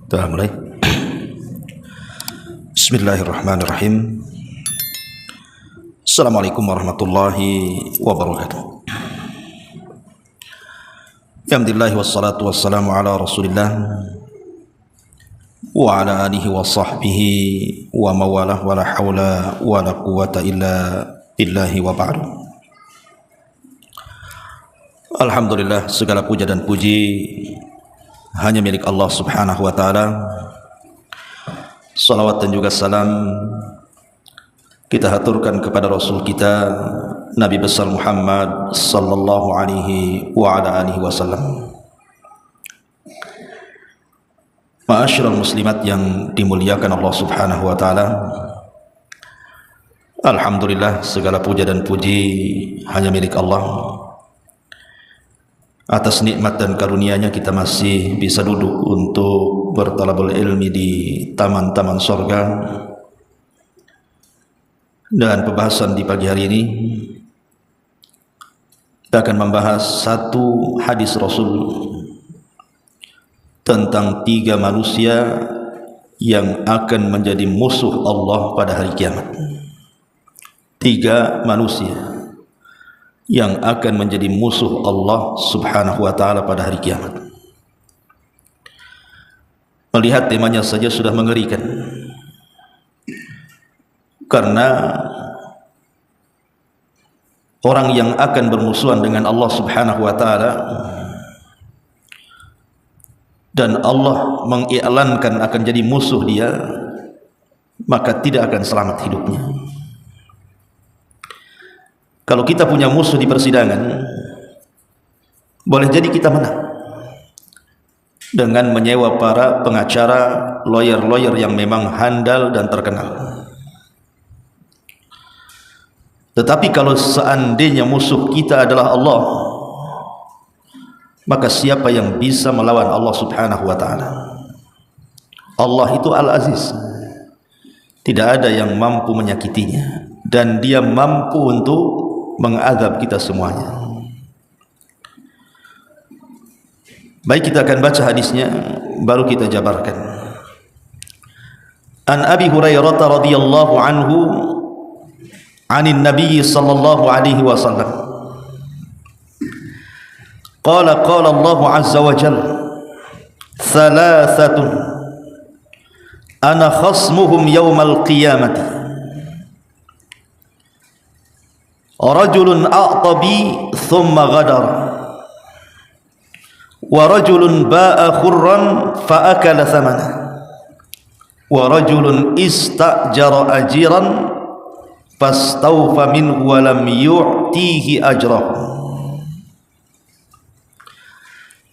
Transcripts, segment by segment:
Kita mulai. Bismillahirrahmanirrahim. Assalamualaikum warahmatullahi wabarakatuh. Alhamdulillah wassalatu wassalamu ala Rasulillah wa ala alihi wa sahbihi wa mawalah wa la hawla wa la quwwata illa billahi wa ba'du. Alhamdulillah, segala puja dan puji hanya milik Allah subhanahu wa ta'ala. Salawat dan juga salam kita haturkan kepada Rasul kita Nabi besar Muhammad sallallahu alaihi wa ala alihi wasallam. Ma'asyiral muslimat yang dimuliakan Allah subhanahu wa ta'ala, alhamdulillah, segala puja dan puji hanya milik Allah. Atas nikmat dan karunia-Nya kita masih bisa duduk untuk bertalabul ilmi di taman-taman surga. Dan pembahasan di pagi hari ini kita akan membahas satu hadis Rasul tentang 3 manusia yang akan menjadi musuh Allah pada hari kiamat. 3 manusia yang akan menjadi musuh Allah subhanahu wa ta'ala pada hari kiamat. Melihat temanya saja sudah mengerikan, karena orang yang akan bermusuhan dengan Allah subhanahu wa ta'ala dan Allah mengiklankan akan jadi musuh dia, maka tidak akan selamat hidupnya. Kalau kita punya musuh di persidangan, boleh jadi kita menang dengan menyewa para pengacara, lawyer-lawyer yang memang handal dan terkenal. Tetapi kalau seandainya musuh kita adalah Allah, maka siapa yang bisa melawan Allah subhanahu wa ta'ala? Allah itu Al-Aziz, tidak ada yang mampu menyakitinya, dan dia mampu untuk mengadab kita semuanya. Baik, kita akan baca hadisnya, baru kita jabarkan. An Abi Hurairah radhiyallahu anhu anin Nabi sallallahu alaihi wasallam qala qala Allah azza wa jalla thalathatun ana khasmuhum yawmal qiyamati rajulun a'tabi thumma ghadara wa rajulun ba'a khurran fa akala thamana wa rajulun istajara ajiran fastawfa minhu wa lam yu'tihi ajrahu.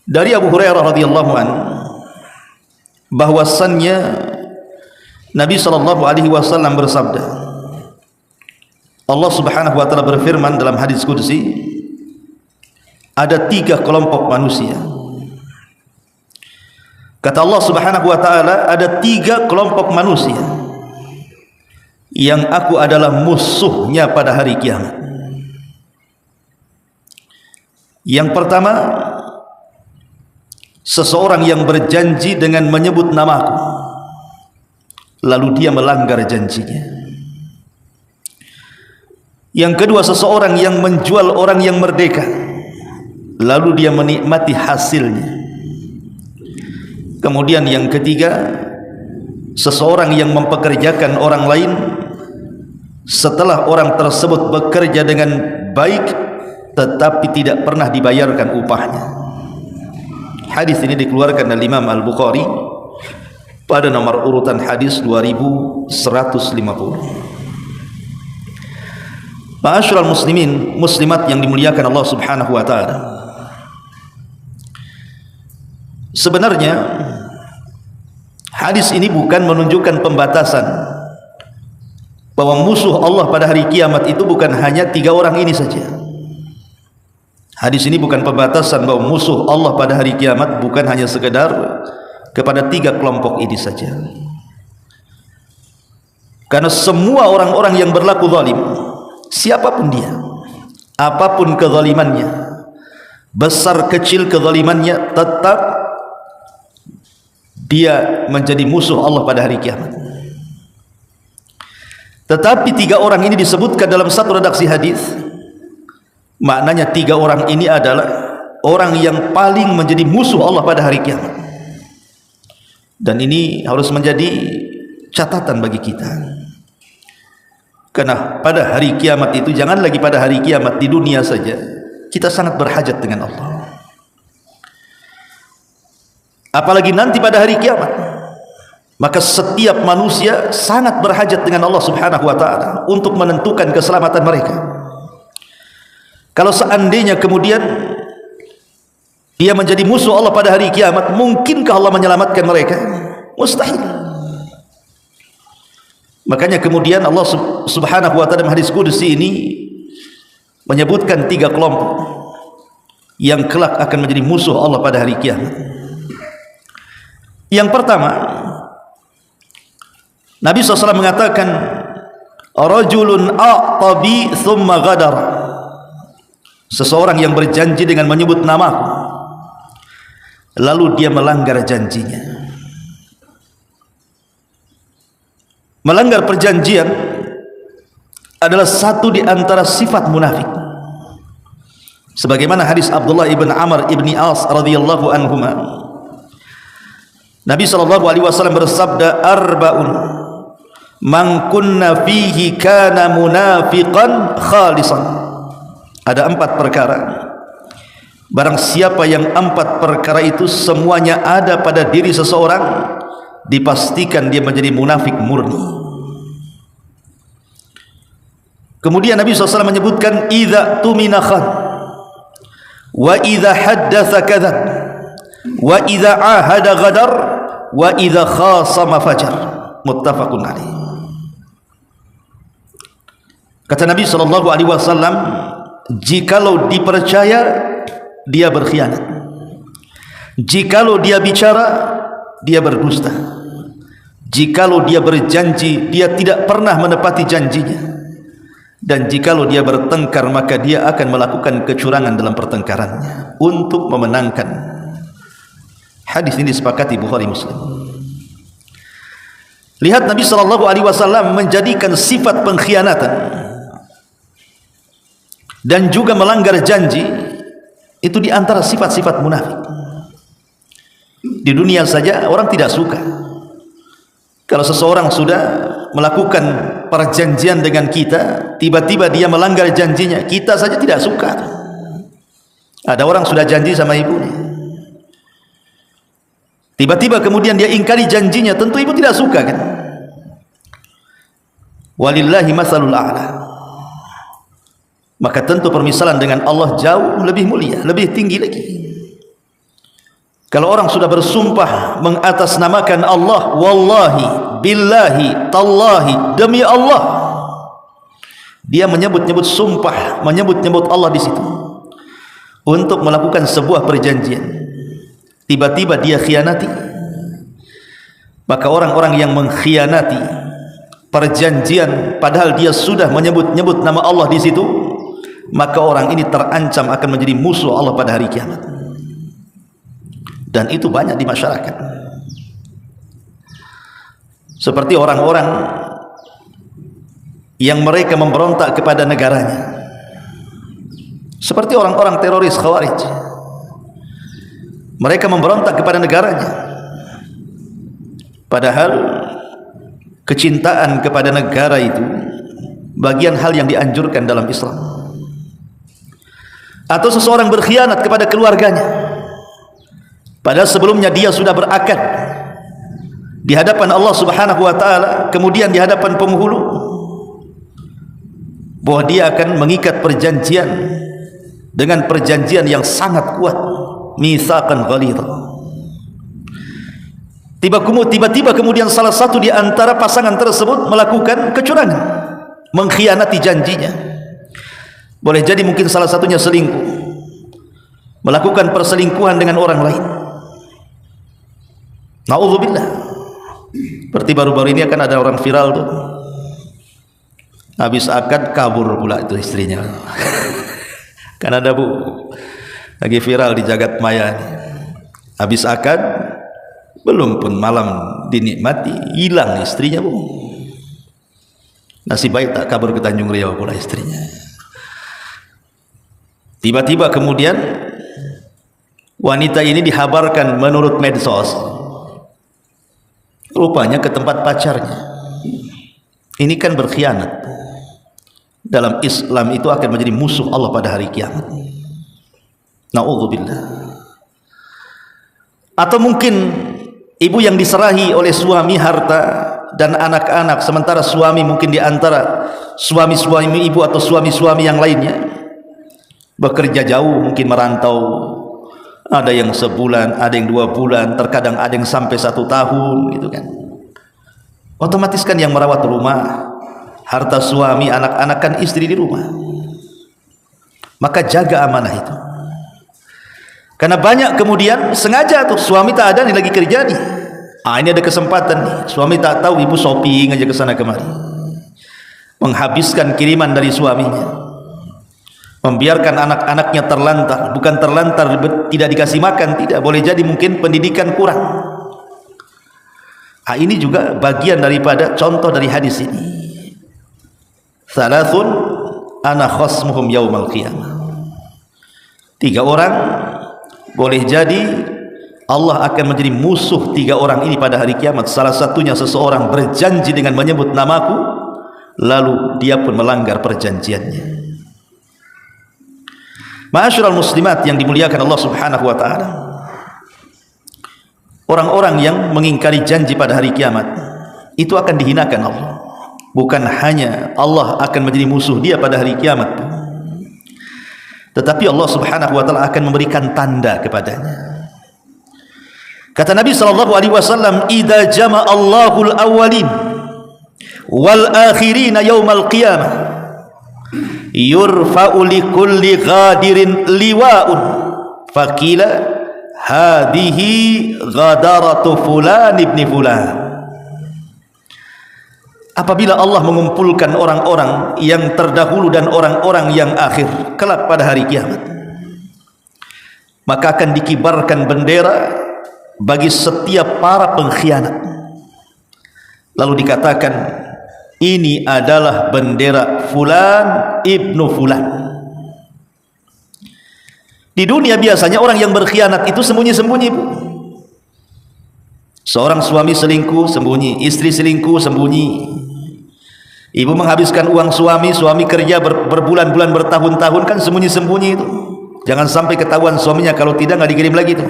Dari Abu Hurairah radhiyallahu anhu bahwasannya Nabi sallallahu alaihi wasallam bersabda, Allah subhanahu wa ta'ala berfirman dalam hadis qudsi, ada 3 kelompok manusia. Kata Allah subhanahu wa ta'ala, ada 3 kelompok manusia yang aku adalah musuhnya pada hari kiamat. Yang pertama, seseorang yang berjanji dengan menyebut namaku, lalu dia melanggar janjinya. Yang kedua, seseorang yang menjual orang yang merdeka, lalu dia menikmati hasilnya. Kemudian yang ketiga, seseorang yang mempekerjakan orang lain setelah orang tersebut bekerja dengan baik tetapi tidak pernah dibayarkan upahnya. Hadis ini dikeluarkan oleh Imam Al-Bukhari pada nomor urutan hadis 2150. Ma'asyiral muslimin muslimat yang dimuliakan Allah subhanahu wa ta'ala, sebenarnya hadis ini bukan menunjukkan pembatasan bahwa musuh Allah pada hari kiamat itu bukan hanya 3 orang ini saja. Hadis ini bukan pembatasan bahwa musuh Allah pada hari kiamat bukan hanya sekedar kepada 3 kelompok ini saja. Karena semua orang-orang yang berlaku zalim, siapapun dia, apapun kezalimannya, besar kecil kezalimannya, tetap dia menjadi musuh Allah pada hari kiamat. Tetapi 3 orang ini disebutkan dalam satu redaksi hadis. Maknanya 3 orang ini adalah orang yang paling menjadi musuh Allah pada hari kiamat. Dan ini harus menjadi catatan bagi kita. Karena pada hari kiamat itu, jangan lagi pada hari kiamat, di dunia saja kita sangat berhajat dengan Allah. Apalagi nanti pada hari kiamat, maka setiap manusia sangat berhajat dengan Allah Subhanahu wa ta'ala untuk menentukan keselamatan mereka. Kalau seandainya kemudian dia menjadi musuh Allah pada hari kiamat, mungkinkah Allah menyelamatkan mereka? Mustahil. Makanya kemudian Allah Subhanahu wa ta'ala dalam hadis qudsi ini menyebutkan 3 kelompok yang kelak akan menjadi musuh Allah pada hari kiamat. Yang pertama, Nabi SAW mengatakan, rajulun a'tabi thumma ghadar, seseorang yang berjanji dengan menyebut namaku lalu dia melanggar janjinya. Melanggar perjanjian adalah satu di antara sifat munafik. Sebagaimana hadis Abdullah ibn Amr ibn As radhiyallahu anhuma, Nabi SAW bersabda, arba'un man kunna fihi kana munafiqan khalisan. Ada 4 perkara, barang siapa yang 4 perkara itu semuanya ada pada diri seseorang, dipastikan dia menjadi munafik murni. Kemudian Nabi SAW menyebutkan, idza tumina khan, wa idza haddatsa kadzab, wa idza ahada ghadar, wa idza khasama fajar. Muttafaqun alaih. Kata Nabi SAW, jikalau dipercaya dia berkhianat, jikalau dia bicara dia berdusta, jikalau dia berjanji dia tidak pernah menepati janjinya, dan jikalau dia bertengkar maka dia akan melakukan kecurangan dalam pertengkarannya untuk memenangkan. Hadis ini disepakati Bukhari Muslim. Lihat, Nabi SAW menjadikan sifat pengkhianatan dan juga melanggar janji itu di antara sifat-sifat munafik. Di dunia saja orang tidak suka kalau seseorang sudah melakukan perjanjian dengan kita, tiba-tiba dia melanggar janjinya, kita saja tidak suka. Ada orang sudah janji sama ibunya, tiba-tiba kemudian dia ingkari janjinya, tentu ibu tidak suka kan? Walillahi masalul a'la. Maka tentu permisalan dengan Allah jauh lebih mulia, lebih tinggi lagi. Kalau orang sudah bersumpah mengatasnamakan Allah, wallahi, billahi, tallahi, demi Allah, dia menyebut-nyebut sumpah, menyebut-nyebut Allah di situ untuk melakukan sebuah perjanjian, tiba-tiba dia khianati. Maka orang-orang yang mengkhianati perjanjian padahal dia sudah menyebut-nyebut nama Allah di situ, maka orang ini terancam akan menjadi musuh Allah pada hari kiamat. Dan itu banyak di masyarakat. Seperti orang-orang yang mereka memberontak kepada negaranya, seperti orang-orang teroris Khawarij. Mereka memberontak kepada negaranya, padahal kecintaan kepada negara itu bagian hal yang dianjurkan dalam Islam. Atau seseorang berkhianat kepada keluarganya, padahal sebelumnya dia sudah berakad di hadapan Allah Subhanahu wa ta'ala, kemudian di hadapan penghulu, bahwa dia akan mengikat perjanjian dengan perjanjian yang sangat kuat, mitsaqan ghalidha. Tiba-tiba kemudian salah satu di antara pasangan tersebut melakukan kecurangan, mengkhianati janjinya. Boleh jadi mungkin salah satunya selingkuh, melakukan perselingkuhan dengan orang lain. Na'udzubillah. Seperti baru-baru ini akan ada orang viral tuh, habis akad kabur pula itu istrinya. Kan ada bu, lagi viral di jagat maya nih. Habis akad belum pun malam dinikmati, hilang istrinya, Bu. Nasib baik tak kabur ke Tanjung Riau pula istrinya. Tiba-tiba kemudian wanita ini dihabarkan menurut medsos, rupanya ke tempat pacarnya. Ini kan berkhianat. Dalam Islam itu akan menjadi musuh Allah pada hari kiamat. Na'udzubillah. Atau mungkin ibu yang diserahi oleh suami harta dan anak-anak, sementara suami mungkin di antara suami-suami ibu atau suami-suami yang lainnya bekerja jauh, mungkin merantau, ada yang sebulan, ada yang 2 bulan, terkadang ada yang sampai 1 tahun, gitu kan. Otomatis kan yang merawat rumah, harta suami, anak-anak kan istri di rumah. Maka jaga amanah itu. Karena banyak kemudian sengaja tuh suami tak ada nih, lagi kerja nih. Ini ada kesempatan nih. Suami tak tahu, ibu shopping aja ke sana kemari. Menghabiskan kiriman dari suaminya. Membiarkan anak-anaknya terlantar, bukan terlantar tidak dikasih makan, tidak, boleh jadi mungkin pendidikan kurang. Ini juga bagian daripada contoh dari hadis ini. Salasun ana khasmuhum yaumal qiyamah. 3 orang boleh jadi Allah akan menjadi musuh 3 orang ini pada hari kiamat. Salah satunya seseorang berjanji dengan menyebut namaku, lalu dia pun melanggar perjanjiannya. Ma'asyiral muslimat yang dimuliakan Allah Subhanahu wa taala. Orang-orang yang mengingkari janji pada hari kiamat itu akan dihinakan Allah. Bukan hanya Allah akan menjadi musuh dia pada hari kiamat, tetapi Allah Subhanahu wa taala akan memberikan tanda kepadanya. Kata Nabi sallallahu alaihi wasallam, "Idza jama'a Allahul awwalin wal akhirin yaumal qiyamah, yurfa'u likulli ghadirin liwa'un, faqila hadhihi ghadaratu fulan ibn fulan." Apabila Allah mengumpulkan orang-orang yang terdahulu dan orang-orang yang akhir kelak pada hari kiamat, maka akan dikibarkan bendera bagi setiap para pengkhianat. Lalu dikatakan, ini adalah bendera fulan ibnu fulan. Di dunia biasanya orang yang berkhianat itu sembunyi-sembunyi, Bu. Seorang suami selingkuh sembunyi, istri selingkuh sembunyi. Ibu menghabiskan uang suami, suami kerja berbulan-bulan, bertahun-tahun, kan sembunyi-sembunyi itu. Jangan sampai ketahuan suaminya, kalau tidak nggak dikirim lagi itu.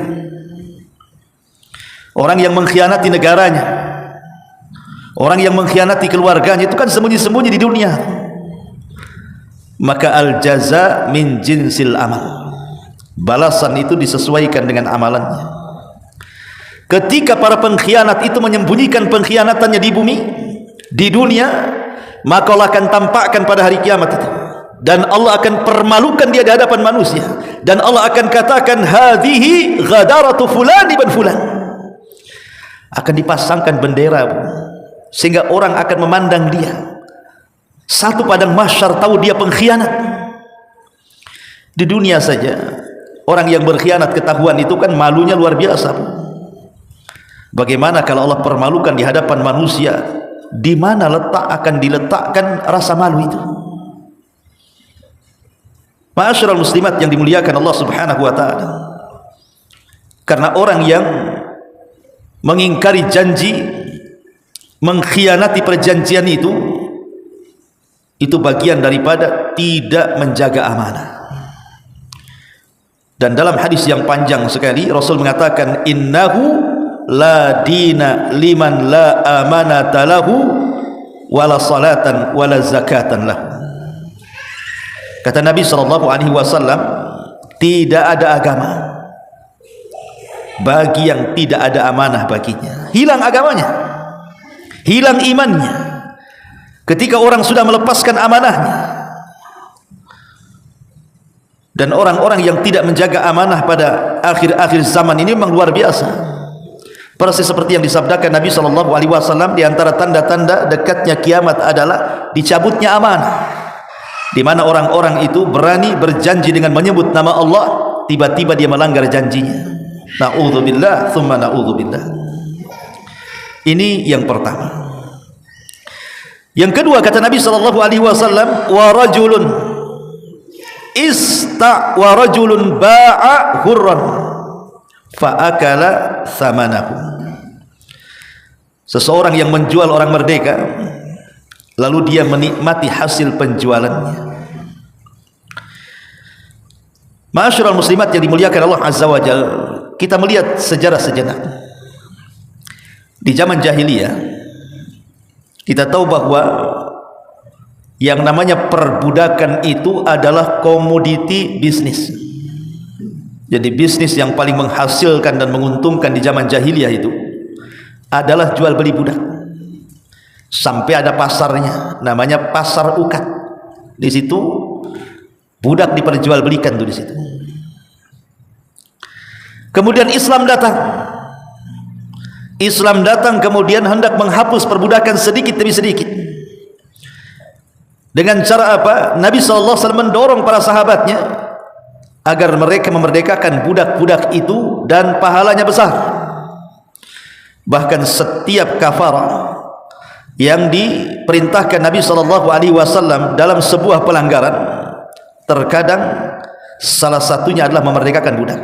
Orang yang mengkhianati negaranya, orang yang mengkhianati keluarganya, itu kan sembunyi-sembunyi di dunia. Maka al-jaza min jinsil amal. Balasan itu disesuaikan dengan amalannya. Ketika para pengkhianat itu menyembunyikan pengkhianatannya di bumi, di dunia, maka Allah akan tampakkan pada hari kiamat itu, dan Allah akan permalukan dia di hadapan manusia, dan Allah akan katakan hadhihi ghadaratu fulan ibn fulan. Akan dipasangkan bendera, sehingga orang akan memandang dia. Satu padang mahsyar tahu dia pengkhianat. Di dunia saja orang yang berkhianat ketahuan itu kan malunya luar biasa. Bagaimana kalau Allah permalukan di hadapan manusia? Di mana akan diletakkan rasa malu itu? Ma'asyiral muslimat yang dimuliakan Allah Subhanahu wa taala. Karena orang yang mengingkari janji, mengkhianati perjanjian itu bagian daripada tidak menjaga amanah. Dan dalam hadis yang panjang sekali Rasul mengatakan, innahu la dina liman la amanata lahu wala salatan wala zakatan lahu. Kata Nabi sallallahu alaihi wasallam, tidak ada agama bagi yang tidak ada amanah baginya. Hilang agamanya, hilang imannya ketika orang sudah melepaskan amanahnya. Dan orang-orang yang tidak menjaga amanah pada akhir-akhir zaman ini memang luar biasa. Persis seperti yang disabdakan Nabi sallallahu alaihi wasallam, di antara tanda-tanda dekatnya kiamat adalah dicabutnya amanah. Di mana orang-orang itu berani berjanji dengan menyebut nama Allah, tiba-tiba dia melanggar janjinya. Na'udzubillah, tsumma na'udzubillah. Ini yang pertama. Yang kedua, kata Nabi sallallahu alaihi wasallam, wa rajulun ba'a hurran fa akala thamanahu. Seseorang yang menjual orang merdeka lalu dia menikmati hasil penjualannya. Ma'asyiral muslimat yang dimuliakan Allah azza wa jalla, kita melihat sejarah sejenak. Di zaman jahiliyah kita tahu bahwa yang namanya perbudakan itu adalah komoditi bisnis. Jadi bisnis yang paling menghasilkan dan menguntungkan di zaman jahiliyah itu adalah jual beli budak. Sampai ada pasarnya, namanya pasar ukat. Di situ budak diperjualbelikan tuh di situ. Kemudian Islam datang. Islam datang kemudian hendak menghapus perbudakan sedikit demi sedikit. Dengan cara apa? Nabi SAW mendorong para sahabatnya agar mereka memerdekakan budak-budak itu dan pahalanya besar. Bahkan setiap kafarah yang diperintahkan Nabi SAW dalam sebuah pelanggaran, terkadang salah satunya adalah memerdekakan budak.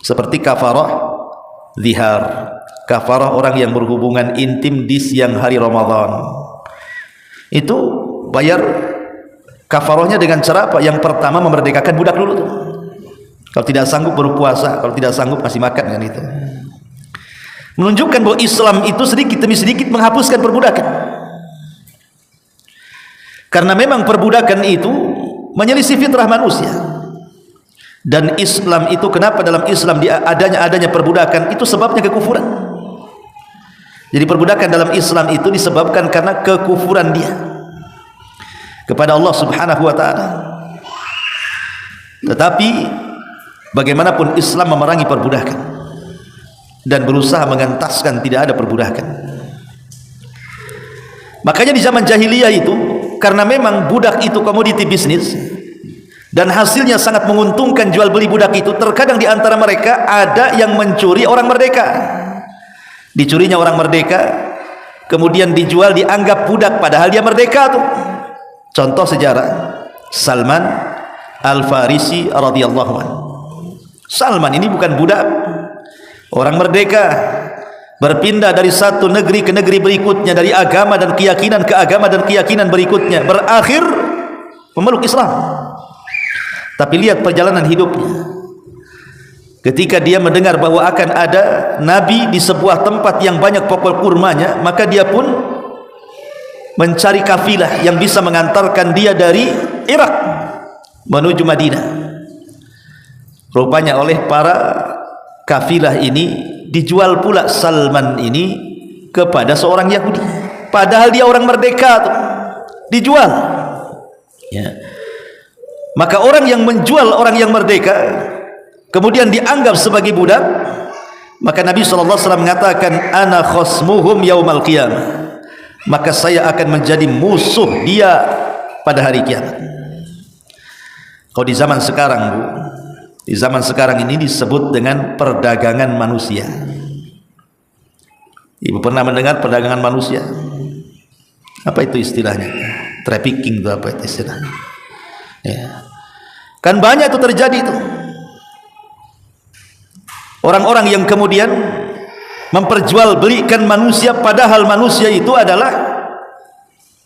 Seperti kafarah zihar, kafarah orang yang berhubungan intim di siang hari Ramadan. Itu bayar kafarahnya dengan cara apa? Yang pertama memerdekakan budak dulu tuh. Kalau tidak sanggup berpuasa, kalau tidak sanggup masih makan kan itu. Menunjukkan bahwa Islam itu sedikit demi sedikit menghapuskan perbudakan. Karena memang perbudakan itu menyelisih fitrah manusia. Dan Islam itu, kenapa dalam Islam adanya perbudakan itu sebabnya kekufuran. Jadi perbudakan dalam Islam itu disebabkan karena kekufuran dia kepada Allah Subhanahu wa taala. Tetapi bagaimanapun Islam memerangi perbudakan dan berusaha mengentaskan tidak ada perbudakan. Makanya di zaman jahiliyah itu, karena memang budak itu komoditi bisnis dan hasilnya sangat menguntungkan jual beli budak itu, terkadang di antara mereka ada yang mencuri orang merdeka. Dicurinya orang merdeka, kemudian dijual, dianggap budak padahal dia merdeka tuh. Contoh sejarah Salman Al-Farisi radhiyallahu anhu. Salman ini bukan budak, orang merdeka, berpindah dari satu negeri ke negeri berikutnya, dari agama dan keyakinan ke agama dan keyakinan berikutnya, berakhir memeluk Islam. Tapi lihat perjalanan hidupnya. Ketika dia mendengar bahwa akan ada Nabi di sebuah tempat yang banyak pokok kurmanya, maka dia pun mencari kafilah yang bisa mengantarkan dia dari Irak menuju Madinah. Rupanya oleh para kafilah ini dijual pula Salman ini kepada seorang Yahudi, padahal dia orang merdeka tuh, dijual ya. Maka orang yang menjual orang yang merdeka kemudian dianggap sebagai budak, maka Nabi SAW mengatakan, ana khosmuhum yaumal qiyamah, maka saya akan menjadi musuh dia pada hari kiamat. Kalau di zaman sekarang Bu, di zaman sekarang ini disebut dengan perdagangan manusia. Ibu pernah mendengar perdagangan manusia? Apa itu istilahnya? Trafficking itu apa itu istilahnya? Ya. Kan banyak itu terjadi itu. Orang-orang yang kemudian memperjualbelikan manusia padahal manusia itu adalah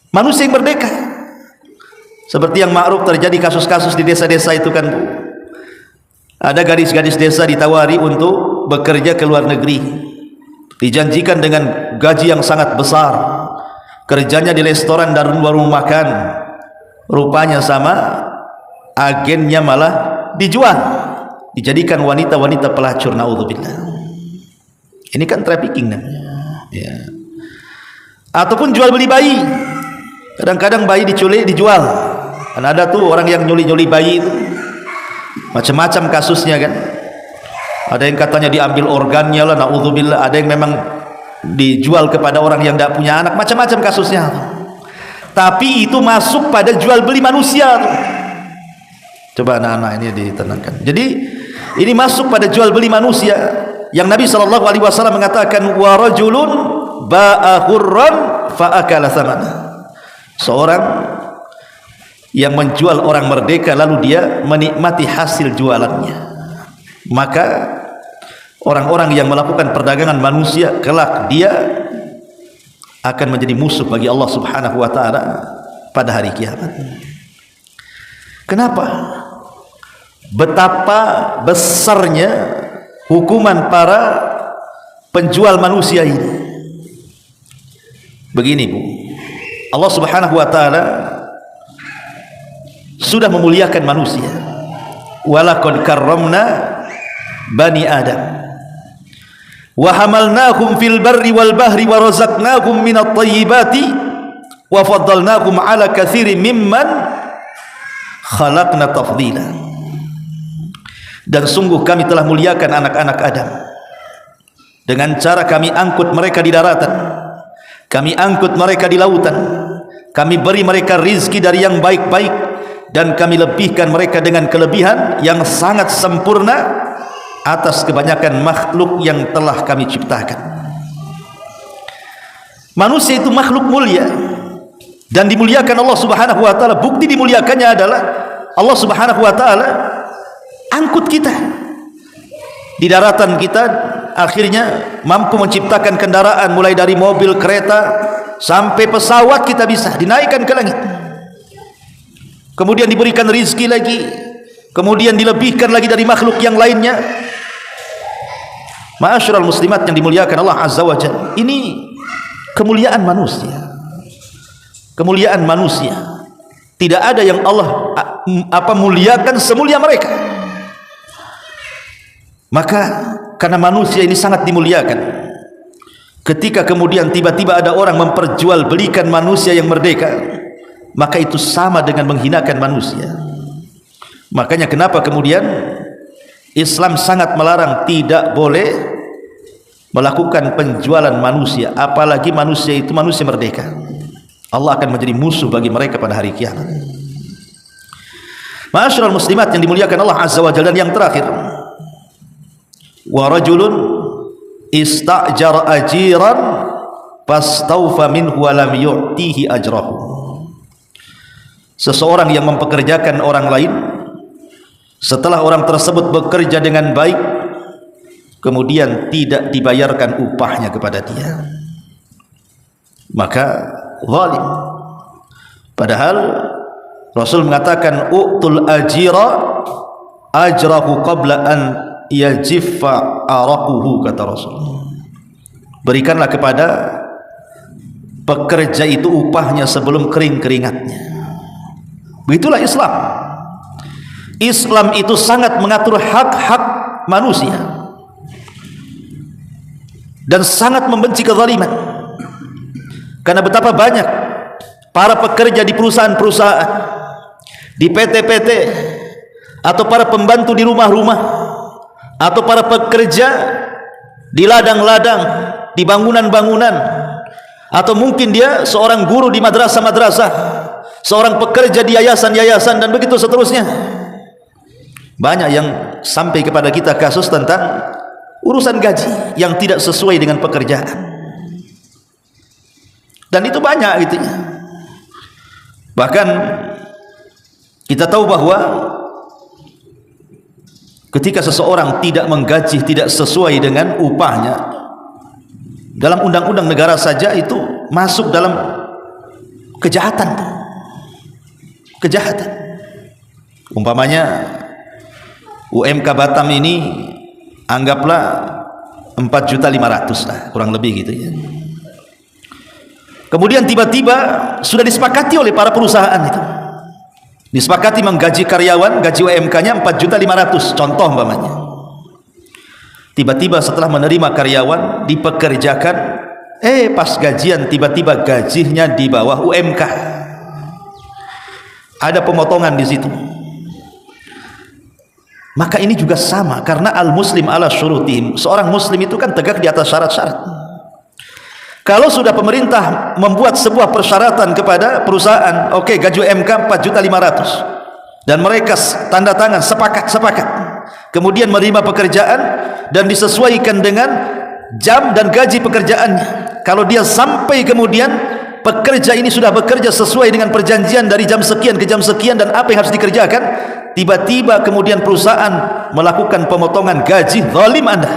manusia yang merdeka. Seperti yang ma'ruf terjadi kasus-kasus di desa-desa itu kan Bu. Ada gadis-gadis desa ditawari untuk bekerja ke luar negeri, dijanjikan dengan gaji yang sangat besar, kerjanya di restoran dan warung makan. Rupanya sama agennya malah dijual, dijadikan wanita-wanita pelacur, naudzubillah. Ini kan trafficking namanya ya. Ataupun jual beli bayi, kadang-kadang bayi diculik dijual. Kan ada tuh orang yang nyuli-nyuli bayi itu, macam-macam kasusnya kan. Ada yang katanya diambil organnya lah, naudzubillah. Ada yang memang dijual kepada orang yang tidak punya anak, macam-macam kasusnya. Tapi itu masuk pada jual beli manusia tuh. Coba anak-anak ini ditenangkan. Jadi ini masuk pada jual beli manusia yang Nabi SAW mengatakan, wa rajulun ba'a hurran fa akala thamana. Seorang yang menjual orang merdeka lalu dia menikmati hasil jualannya, maka orang-orang yang melakukan perdagangan manusia kelak dia akan menjadi musuh bagi Allah Subhanahu wa taala pada hari kiamat. Kenapa? Betapa besarnya hukuman para penjual manusia ini. Begini Bu, Allah Subhanahu wa taala sudah memuliakan manusia. Walaqad karramna bani Adam wa hamalnahum fil barri wal bahri wa razaqnahum minat thayyibati wa faddalnahum ala katsirin mimman khalaqna tafdila. Dan sungguh kami telah muliakan anak-anak Adam dengan cara kami angkut mereka di daratan, kami angkut mereka di lautan, kami beri mereka rizki dari yang baik-baik, dan kami lebihkan mereka dengan kelebihan yang sangat sempurna atas kebanyakan makhluk yang telah kami ciptakan. Manusia itu makhluk mulia dan dimuliakan Allah Subhanahu wa taala. Bukti dimuliakannya adalah Allah Subhanahu wa taala angkut kita di daratan. Kita akhirnya mampu menciptakan kendaraan, mulai dari mobil, kereta sampai pesawat kita bisa dinaikkan ke langit. Kemudian diberikan rizki lagi, kemudian dilebihkan lagi dari makhluk yang lainnya. Ma'asyiral muslimat yang dimuliakan Allah Azza wa Jalla, ini kemuliaan manusia. Kemuliaan manusia, tidak ada yang Allah muliakan semulia mereka. Maka karena manusia ini sangat dimuliakan, ketika kemudian tiba-tiba ada orang memperjualbelikan manusia yang merdeka, maka itu sama dengan menghinakan manusia. Makanya kenapa kemudian Islam sangat melarang, tidak boleh melakukan penjualan manusia, apalagi manusia itu manusia merdeka. Allah akan menjadi musuh bagi mereka pada hari kiamat. Ma'asyiral muslimat yang dimuliakan Allah Azza wa Jalla. Dan yang terakhir, wa rajulun istajara ajiran fastawfa minhu wa lam yu'tihi ajrahu. Seseorang yang mempekerjakan orang lain, setelah orang tersebut bekerja dengan baik, kemudian tidak dibayarkan upahnya kepada dia, maka zalim. Padahal Rasul mengatakan u'tul ajira ajrahu qabla an yajiffa araquhu, kata Rasul. Berikanlah kepada pekerja itu upahnya sebelum kering keringatnya. Begitulah Islam. Islam itu sangat mengatur hak-hak manusia dan sangat membenci kezaliman. Karena betapa banyak para pekerja di perusahaan-perusahaan, di PT-PT, atau para pembantu di rumah-rumah, atau para pekerja di ladang-ladang, di bangunan-bangunan, atau mungkin dia seorang guru di madrasah-madrasah, seorang pekerja di yayasan-yayasan, dan begitu seterusnya. Banyak yang sampai kepada kita kasus tentang urusan gaji yang tidak sesuai dengan pekerjaan. Dan itu banyak gitu ya. Bahkan kita tahu bahwa ketika seseorang tidak menggaji, tidak sesuai dengan upahnya, dalam undang-undang negara saja itu masuk dalam kejahatan. Kejahatan. Umpamanya UMK Batam ini anggaplah 4.500.000 lah, kurang lebih gitu ya. Kemudian tiba-tiba sudah disepakati oleh para perusahaan itu, disepakati menggaji karyawan, gaji UMK-nya 4.500.000 contoh umpamanya. Tiba-tiba setelah menerima karyawan dipekerjakan, pas gajian tiba-tiba gajinya di bawah UMK. Ada pemotongan di situ. Maka ini juga sama, karena al-muslim ala syurutihim. Seorang muslim itu kan tegak di atas syarat-syarat. Kalau sudah pemerintah membuat sebuah persyaratan kepada perusahaan, oke, gaji UMK 4.500.000, dan mereka tanda tangan sepakat, kemudian menerima pekerjaan dan disesuaikan dengan jam dan gaji pekerjaannya. Kalau dia sampai kemudian pekerja ini sudah bekerja sesuai dengan perjanjian dari jam sekian ke jam sekian dan apa yang harus dikerjakan, tiba-tiba kemudian perusahaan melakukan pemotongan gaji, zalim Anda.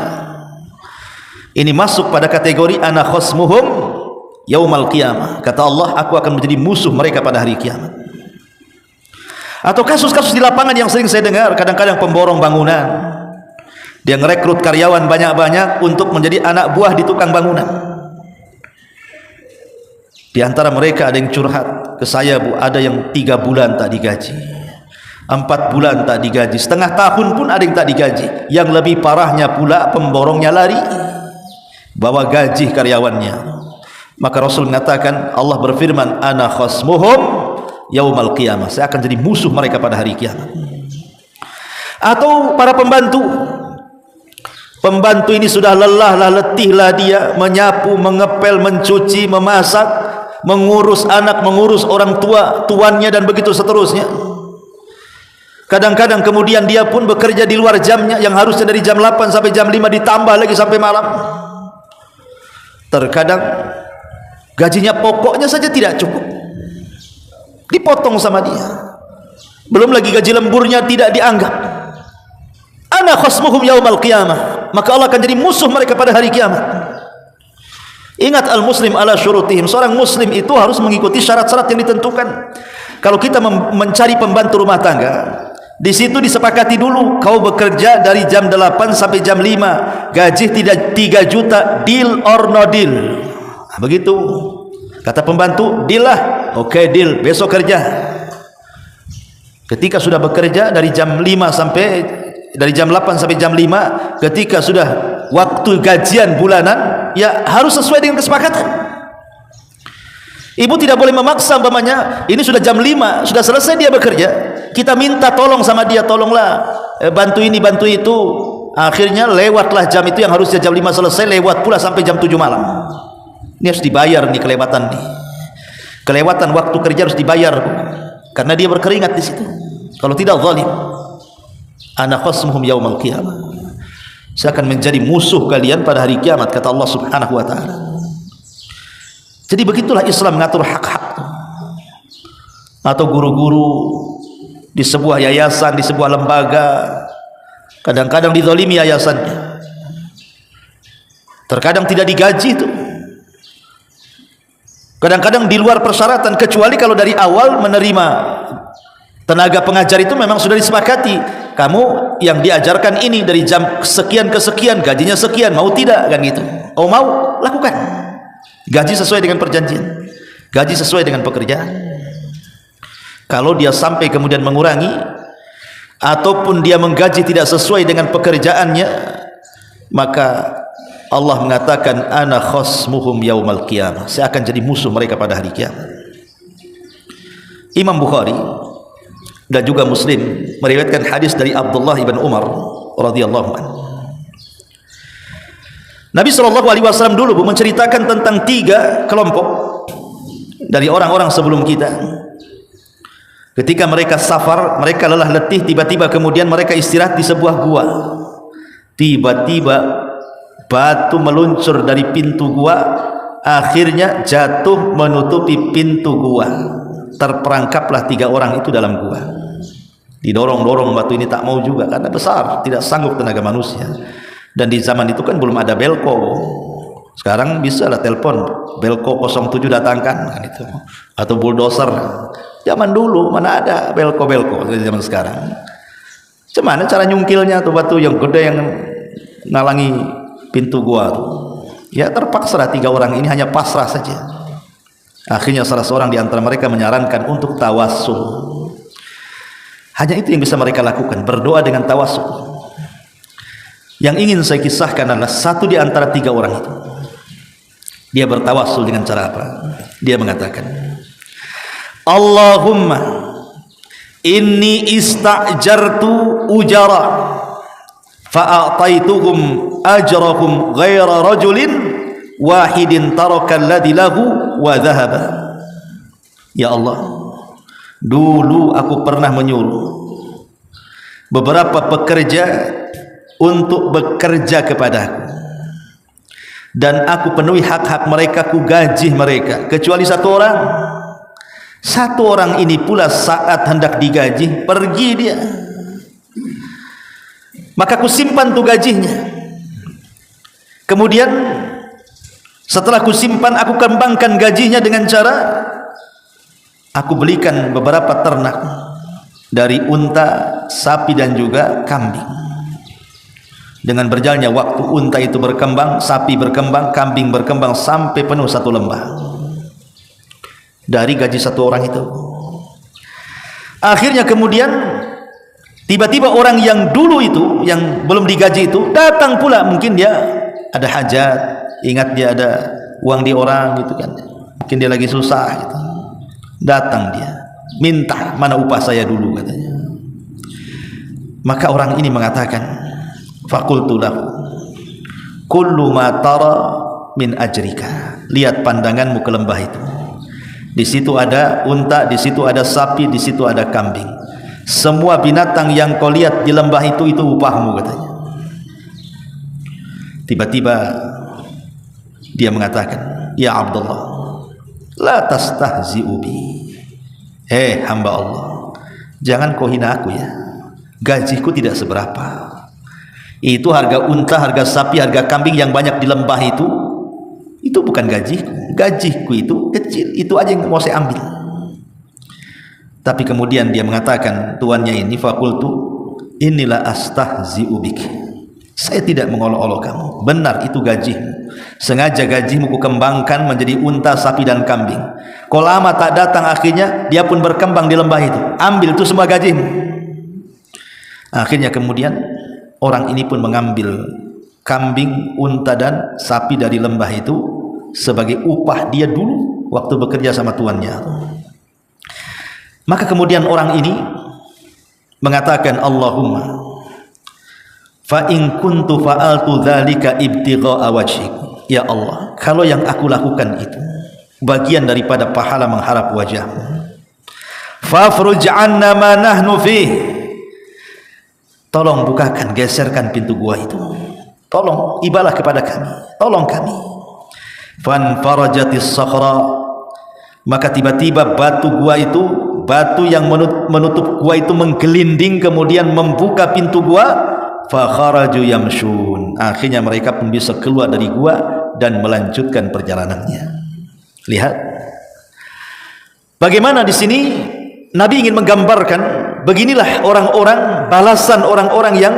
Ini masuk pada kategori ana khasmuhum yaumal qiyamah. Kata Allah, aku akan menjadi musuh mereka pada hari kiamat. Atau kasus-kasus di lapangan yang sering saya dengar, kadang-kadang pemborong bangunan, dia ngerekrut karyawan banyak-banyak untuk menjadi anak buah di tukang bangunan. Di antara mereka ada yang curhat ke saya, Bu, ada yang 3 bulan tak digaji, 4 bulan tak digaji, setengah tahun pun ada yang tak digaji. Yang lebih parahnya pula, pemborongnya lari bawa gaji karyawannya. Maka Rasul mengatakan, Allah berfirman, ana khasmuhum yaumal qiyamah, saya akan jadi musuh mereka pada hari kiamat. Atau para pembantu ini sudah lelahlah, letihlah dia menyapu, mengepel, mencuci, memasak, mengurus anak, mengurus orang tua, tuannya, dan begitu seterusnya. Kadang-kadang kemudian dia pun bekerja di luar jamnya, yang harusnya dari jam 8 sampai jam 5 ditambah lagi sampai malam. Terkadang gajinya pokoknya saja tidak cukup, dipotong sama dia. Belum lagi gaji lemburnya tidak dianggap. Ana khasmuhum yaumal qiyamah, maka Allah akan jadi musuh mereka pada hari kiamat. Ingat, al-muslim ala syurutihim. Seorang muslim itu harus mengikuti syarat-syarat yang ditentukan. Kalau kita mencari pembantu rumah tangga, di situ disepakati dulu, kau bekerja dari jam 8 sampai jam 5, gaji tidak 3 juta, deal or no deal. Nah, begitu. Kata pembantu, deal lah. Oke, deal, besok kerja. Ketika sudah bekerja dari jam 8 sampai jam 5, ketika sudah waktu gajian bulanan, ya harus sesuai dengan kesepakatan. Ibu tidak boleh memaksa, umpamanya ini sudah jam 5, sudah selesai dia bekerja, kita minta tolong sama dia, tolonglah bantu ini, bantu itu. Akhirnya lewatlah jam itu yang harusnya jam 5 selesai, lewat pula sampai jam 7 malam. Ini harus dibayar nih, kelewatan nih. Kelewatan waktu kerja harus dibayar, karena dia berkeringat di situ. Kalau tidak, zalim. Ana khasmuhum yaumal qiyamah, saya akan menjadi musuh kalian pada hari kiamat, kata Allah Subhanahu wa taala. Jadi begitulah Islam mengatur hak-hak. Atau guru-guru di sebuah yayasan, di sebuah lembaga, kadang-kadang dizalimi yayasannya, terkadang tidak digaji itu, kadang-kadang di luar persyaratan, kecuali kalau dari awal menerima tenaga pengajar itu memang sudah disepakati, kamu yang diajarkan ini dari jam sekian ke sekian, gajinya sekian, mau tidak, kan gitu. Oh mau, lakukan. Gaji sesuai dengan perjanjian, gaji sesuai dengan pekerjaan. Kalau dia sampai kemudian mengurangi, ataupun dia menggaji tidak sesuai dengan pekerjaannya, maka Allah mengatakan, ana khasmuhum yaumal qiyamah, saya akan jadi musuh mereka pada hari kiamat. Imam Bukhari dan juga Muslim meriwayatkan hadis dari Abdullah ibn Umar radhiyallahu anhu. Nabi SAW dulu menceritakan tentang 3 kelompok dari orang-orang sebelum kita. Ketika mereka safar, mereka lelah letih, tiba-tiba kemudian mereka istirahat di sebuah gua. Tiba-tiba batu meluncur dari pintu gua, akhirnya jatuh menutupi pintu gua. Terperangkaplah 3 orang itu dalam gua. Didorong-dorong batu ini, tak mau juga karena besar, tidak sanggup tenaga manusia. Dan di zaman itu kan belum ada belko. Sekarang bisa lah telepon belko 07 datangkan, kan itu, atau bulldozer. Zaman dulu mana ada belko-belko di zaman sekarang. Cuman cara nyungkilnya tuh batu yang gede yang ngalangi pintu gua tuh. Ya terpaksa 3 orang ini hanya pasrah saja. Akhirnya salah seorang di antara mereka menyarankan untuk tawassul. Hanya itu yang bisa mereka lakukan, berdoa dengan tawassul. Yang ingin saya kisahkan adalah satu di antara 3 orang itu, dia bertawassul dengan cara apa? Dia mengatakan, Allahumma inni ista'jartu ujara fa'ataituhum ajrahum ghaira rajulin wahidin taraka alladhi lahu wa dhahaba. Ya Allah, dulu aku pernah menyuruh beberapa pekerja untuk bekerja kepadaku. dan aku penuhi hak-hak mereka, ku gaji mereka, kecuali satu orang. Satu orang ini pula saat hendak digaji pergi dia, maka ku simpan tu gajinya. Kemudian setelah ku simpan, aku kembangkan gajinya dengan cara aku belikan beberapa ternak dari unta, sapi dan juga kambing. Dengan berjalannya waktu, unta itu berkembang, sapi berkembang, kambing berkembang sampai penuh satu lembah dari gaji satu orang itu. Akhirnya kemudian tiba-tiba orang yang dulu itu, yang belum digaji itu datang pula. Mungkin dia ada hajat, ingat dia ada uang di orang gitu kan, mungkin dia lagi susah gitu. Datang dia minta, mana upah saya dulu katanya. Maka orang ini mengatakan, faqultu lahu kullu ma tara min ajrika. Lihat pandanganmu ke lembah itu, di situ ada unta, di situ ada sapi, di situ ada kambing. Semua binatang yang kau lihat di lembah itu upahmu katanya. Tiba-tiba dia mengatakan, ya Abdullah, la tastahzi'u bi. Hamba Allah, jangan kau hina aku ya. Gajiku tidak seberapa. Itu harga unta, harga sapi, harga kambing yang banyak di lembah itu bukan gajiku. Gajiku itu kecil, itu aja yang mau saya ambil. Tapi kemudian dia mengatakan, tuannya ini, faqultu inilah astahzi'u bik. Saya tidak mengolok-olok kamu. Benar, itu gajimu. Sengaja gajimu kukembangkan menjadi unta, sapi dan kambing. Kau lama tak datang, akhirnya dia pun berkembang di lembah itu. Ambil itu semua gajimu. Akhirnya kemudian orang ini pun mengambil kambing, unta dan sapi dari lembah itu sebagai upah dia dulu waktu bekerja sama tuannya. Maka kemudian orang ini mengatakan, Allahumma fa in kuntu fa'altu dzalika ibtigha'a wajhik. Ya Allah, kalau yang aku lakukan itu bagian daripada pahala mengharap wajahmu, fafruj 'anna ma nahnu fih. Tolong bukakan, geserkan pintu gua itu. Tolong ibalah kepada kami, tolong kami. Fan farajatis sakhra. Maka tiba-tiba batu gua itu, batu yang menutup gua itu menggelinding, kemudian membuka pintu gua. Fa kharaju yamshun. Akhirnya mereka pun bisa keluar dari gua dan melanjutkan perjalanannya. Lihat bagaimana di sini Nabi ingin menggambarkan, beginilah orang-orang, balasan orang-orang yang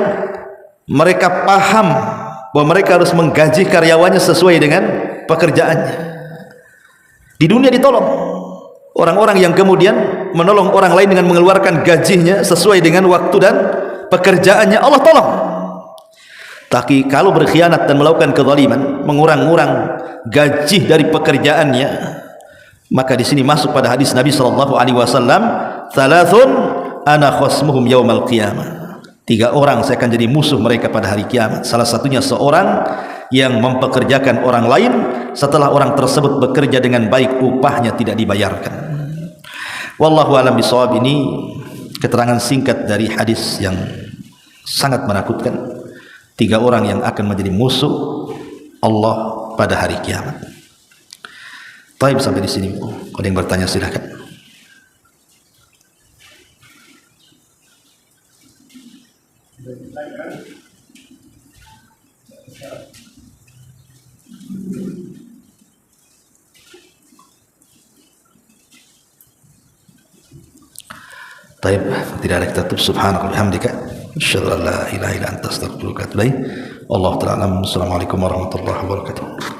mereka paham bahwa mereka harus menggaji karyawannya sesuai dengan pekerjaannya. Di dunia ditolong orang-orang yang kemudian menolong orang lain dengan mengeluarkan gajinya sesuai dengan waktu dan pekerjaannya, Allah tolong. Tapi kalau berkhianat dan melakukan kezaliman, mengurang-urang gaji dari pekerjaannya, maka di sini masuk pada hadis Nabi sallallahu alaihi wasallam, "Thalathun ana khasmuhum yaumal qiyamah." 3 orang saya akan jadi musuh mereka pada hari kiamat. Salah satunya seorang yang mempekerjakan orang lain, setelah orang tersebut bekerja dengan baik, upahnya tidak dibayarkan. Wallahu a'lam bishawab. Ini keterangan singkat dari hadis yang sangat menakutkan. 3 orang yang akan menjadi musuh Allah pada hari kiamat. Baik, sampai di sini. Ada yang bertanya silakan. Baik, tidak ada kita tutup. Subhanallah bihamdika, asyhadu an la ilaha illa anta, astaghfiruka wa atubu ilaik. Wallahu ta'ala a'lam. Assalamualaikum warahmatullahi wabarakatuh.